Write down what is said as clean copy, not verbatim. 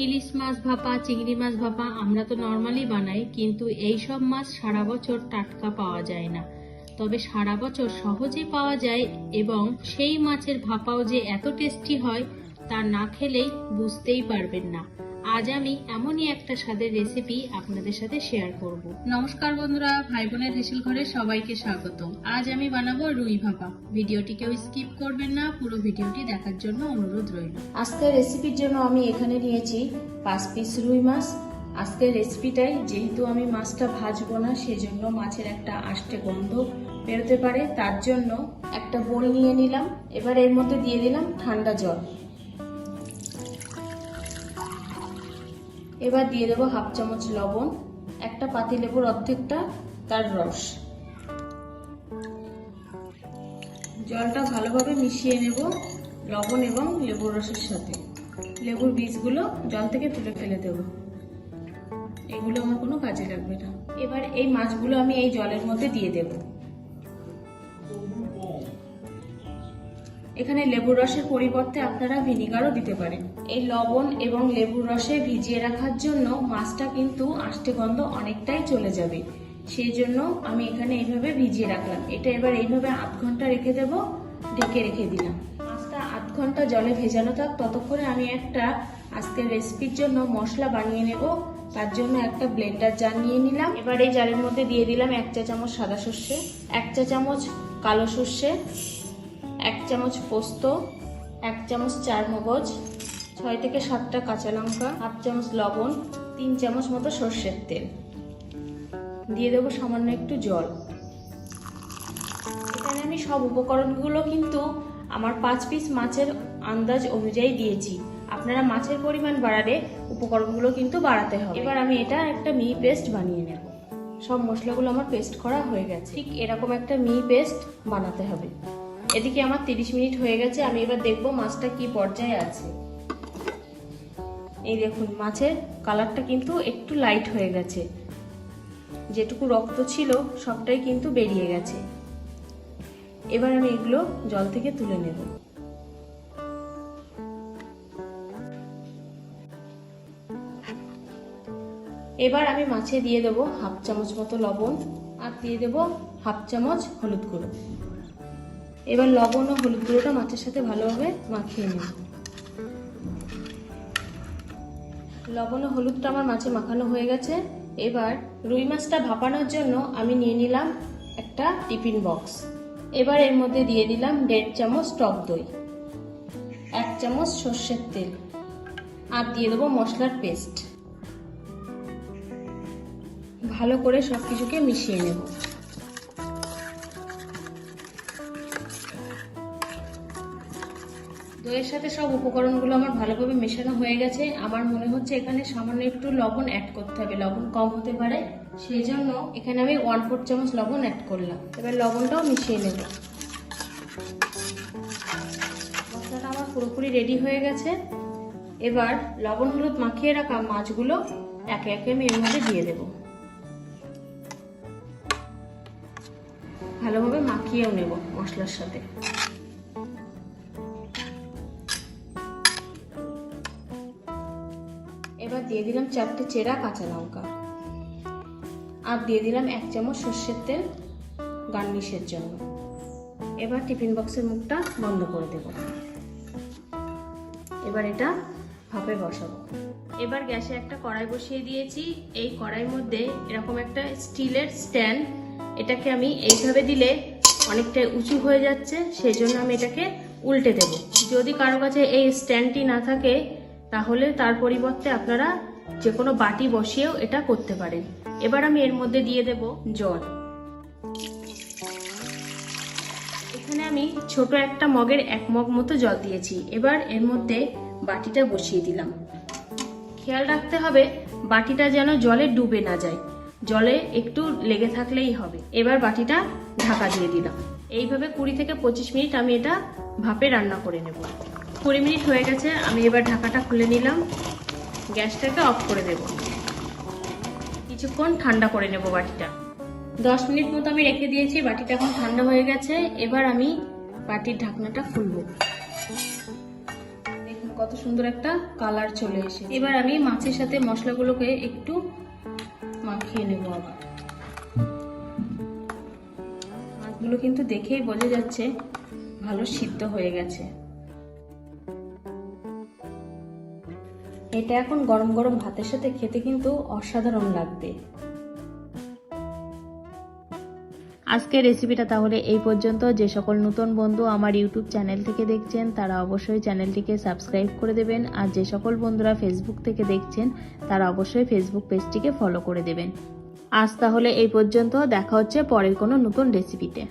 ইলিশ মাছ ভাপা, চিংড়ি মাছ ভাপা আমরা তো নর্মালি বানাই, কিন্তু এই সব মাছ সারা বছর টাটকা পাওয়া যায় না। তবে সারা বছর সহজে পাওয়া যায় এবং সেই মাছের ভাপাও যে এত টেস্টি হয় তা না খেলেই বুঝতেই পারবেন না। আজ আমি এমনই একটা স্বাদের রেসিপি আপনাদের সাথে শেয়ার করব। নমস্কার বন্ধুরা, ভাই বোনের হেসেল ঘরে সবাইকে স্বাগত। আজ আমি বানাবো রুই ভাপা। ভিডিওটি কেউ স্কিপ করবেন না, পুরো ভিডিওটি দেখার জন্য অনুরোধ রইল। আজকের রেসিপির জন্য আমি এখানে নিয়েছি 5 পিস রুই মাছ। আজকের রেসিপিটাই যেহেতু আমি মাছটা ভাজবো না, সেজন্য মাছের একটা আষ্টে গন্ধ বেরোতে পারে, তার জন্য একটা বোল নিয়ে নিলাম। এবার এর মধ্যে দিয়ে দিলাম ঠান্ডা জল। এবার দিয়ে দেবো 1/2 চামচ লবণ, একটা পাতিলেবুর অর্ধেকটা তার রস। জলটা ভালোভাবে মিশিয়ে নেব লবণ এবং লেবুর রসের সাথে। লেবুর বীজগুলো জল থেকে তুলে ফেলে দেব, এগুলো আমার কোনো কাজে লাগবে না। এবার এই মাছগুলো আমি এই জলের মধ্যে দিয়ে দেব। এখানে লেবুর রসের পরিবর্তে আপনারা ভিনিগারও দিতে পারেন। এই লবণ এবং লেবুর রসে ভিজিয়ে রাখার জন্য মাছটা কিন্তু আষ্টে গন্ধ অনেকটাই চলে যাবে, সেই জন্য আমি এখানে এইভাবে ভিজিয়ে রাখলাম। এটা এবার এইভাবে 1/2 ঘন্টা রেখে দেব, ঢেকে রেখে দিলাম। মাছটা 1/2 ঘন্টা জলে ভেজানো থাক, ততক্ষণে আমি একটা আজকের রেসিপির জন্য মশলা বানিয়ে নেব। তার জন্য একটা ব্লেন্ডার জার নিয়ে নিলাম। এবার এই জারের মধ্যে দিয়ে দিলাম 1 চা চামচ সাদা সর্ষে, 1 চা চামচ কালো সর্ষে, 1 চামচ পোস্ত, 1 চামচ চারমগজ, 6 থেকে 7টা কাঁচা লঙ্কা, 1/2 চামচ লবণ, 3 চামচ মতো সর্ষের তেল। দিয়ে দেবো সামান্য একটু জল। এখানে আমি সব উপকরণগুলো কিন্তু আমার 5 পিস মাছের আন্দাজ অনুযায়ী দিয়েছি। আপনারা মাছের পরিমাণ বাড়ালে উপকরণগুলো কিন্তু বাড়াতে হবে। এবার আমি এটা একটা মিহি পেস্ট বানিয়ে নেব। সব মশলাগুলো আমার পেস্ট করা হয়ে গেছে। ঠিক এরকম একটা মিহি পেস্ট বানাতে হবে। এদিকে আমার 30 মিনিট হয়ে গেছে। আমি এবার দেখবো মাছটা কি পর্যায়ে আছে। এই দেখুন, মাছের কালারটা কিন্তু একটু লাইট হয়ে গেছে, যেটুকু রক্ত ছিল সবটাই কিন্তু বেরিয়ে গেছে। এবার আমি এগুলো জল থেকে তুলে নেব। এবার আমি মাছে দিয়ে দেবো 1/2 চামচ মতো লবণ আর দিয়ে দেবো 1/2 চামচ হলুদ গুঁড়ো। এবার লবণ ও হলুদ গুঁড়োটা মাছের সাথে ভালোভাবে মাখিয়ে নেব। লবণ ও হলুদটা আমার মাছে মাখানো হয়ে গেছে। এবার রুই মাছটা ভাপানোর জন্য আমি নিয়ে নিলাম একটা টিফিন বক্স। এবার এর মধ্যে দিয়ে দিলাম 1.5 চামচ টক দই, 1 চামচ সর্ষের তেল আর দিয়ে দেবো মশলার পেস্ট। ভালো করে সবকিছুকে মিশিয়ে নেব। দইয়ের সাথে সব উপকরণগুলো আমার ভালোভাবে মেশানো হয়ে গেছে। আমার মনে হচ্ছে এখানে সামান্য একটু লবণ অ্যাড করতে হবে, লবণ কম হতে পারে, সেই জন্য এখানে আমি 1/4 চামচ লবণ অ্যাড করলাম। এবার লবণটাও মিশিয়ে নেব। মশলাটা আমার পুরোপুরি রেডি হয়ে গেছে। এবার লবণ হলুদ মাখিয়ে রাখা মাছগুলো একে একে আমি এর মধ্যে দিয়ে দেব। ভালোভাবে মাখিয়েও নেব মশলার সাথে। এবার দিয়ে দিলাম 4টে চেরা কাঁচা লঙ্কা আর দিয়ে দিলাম 1 চামচ সর্ষের তেল গার্নিশের জন্য। এবার টিফিন বক্সের মুখটা বন্ধ করে দেব। এবার এটা ভাপে বসাবো। এবার গ্যাসে একটা কড়াই বসিয়ে দিয়েছি। এই কড়াইয়ের মধ্যে এরকম একটা স্টিলের স্ট্যান্ড, এটাকে আমি এইভাবে দিলে অনেকটা উঁচু হয়ে যাচ্ছে, সেই জন্য আমি এটাকে উল্টে দেব। যদি কারো কাছে এই স্ট্যান্ডটি না থাকে তাহলে তার পরিবর্তে আপনারা যে কোনো বাটি বসিয়েও এটা করতে পারেন। এবার আমি এর মধ্যে দিয়ে দেব জল। এখানে আমি ছোট একটা মগের 1 মগ মতো জল দিয়েছি। এবার এর মধ্যে বাটিটা বসিয়ে দিলাম। খেয়াল রাখতে হবে বাটিটা যেন জলে ডুবে না যায়, জলে একটু লেগে থাকলেই হবে। এবার বাটিটা ঢাকা দিয়ে দিলাম। এইভাবে 20 থেকে 25 মিনিট আমি এটা ভাপে রান্না করে নেব। 20 মিনিট হয়ে গেছে। আমি এবার ঢাকাটা খুলে নিলাম, গ্যাসটাকে অফ করে দেব। কিছুক্ষণ ঠান্ডা করে নেব বাটিটা। 10 মিনিট মতো আমি রেখে দিয়েছি। বাটিটা এখন ঠান্ডা হয়ে গেছে। এবার আমি বাটির ঢাকনাটা খুলবো। দেখুন কত সুন্দর একটা কালার চলে এসেছে। এবার আমি মাছের সাথে মশলাগুলোকে একটু মাখিয়ে নেব। আবার মাছগুলো কিন্তু দেখেই বোঝা যাচ্ছে ভালো সিদ্ধ হয়ে গেছে। এটা এখন গরম গরম ভাতের সাথে খেতে কিন্তু অসাধারণ লাগবে। আজকের রেসিপিটা তাহলে এই পর্যন্ত। যে সকল নতুন বন্ধু আমার ইউটিউব চ্যানেল থেকে দেখছেন তারা অবশ্যই চ্যানেলটিকে সাবস্ক্রাইব করে দেবেন, আর যে সকল বন্ধুরা ফেসবুক থেকে দেখছেন তারা অবশ্যই ফেসবুক পেজটিকে ফলো করে দেবেন। আজ তাহলে এই পর্যন্ত, দেখা হচ্ছে পরের কোনো নতুন রেসিপিতে।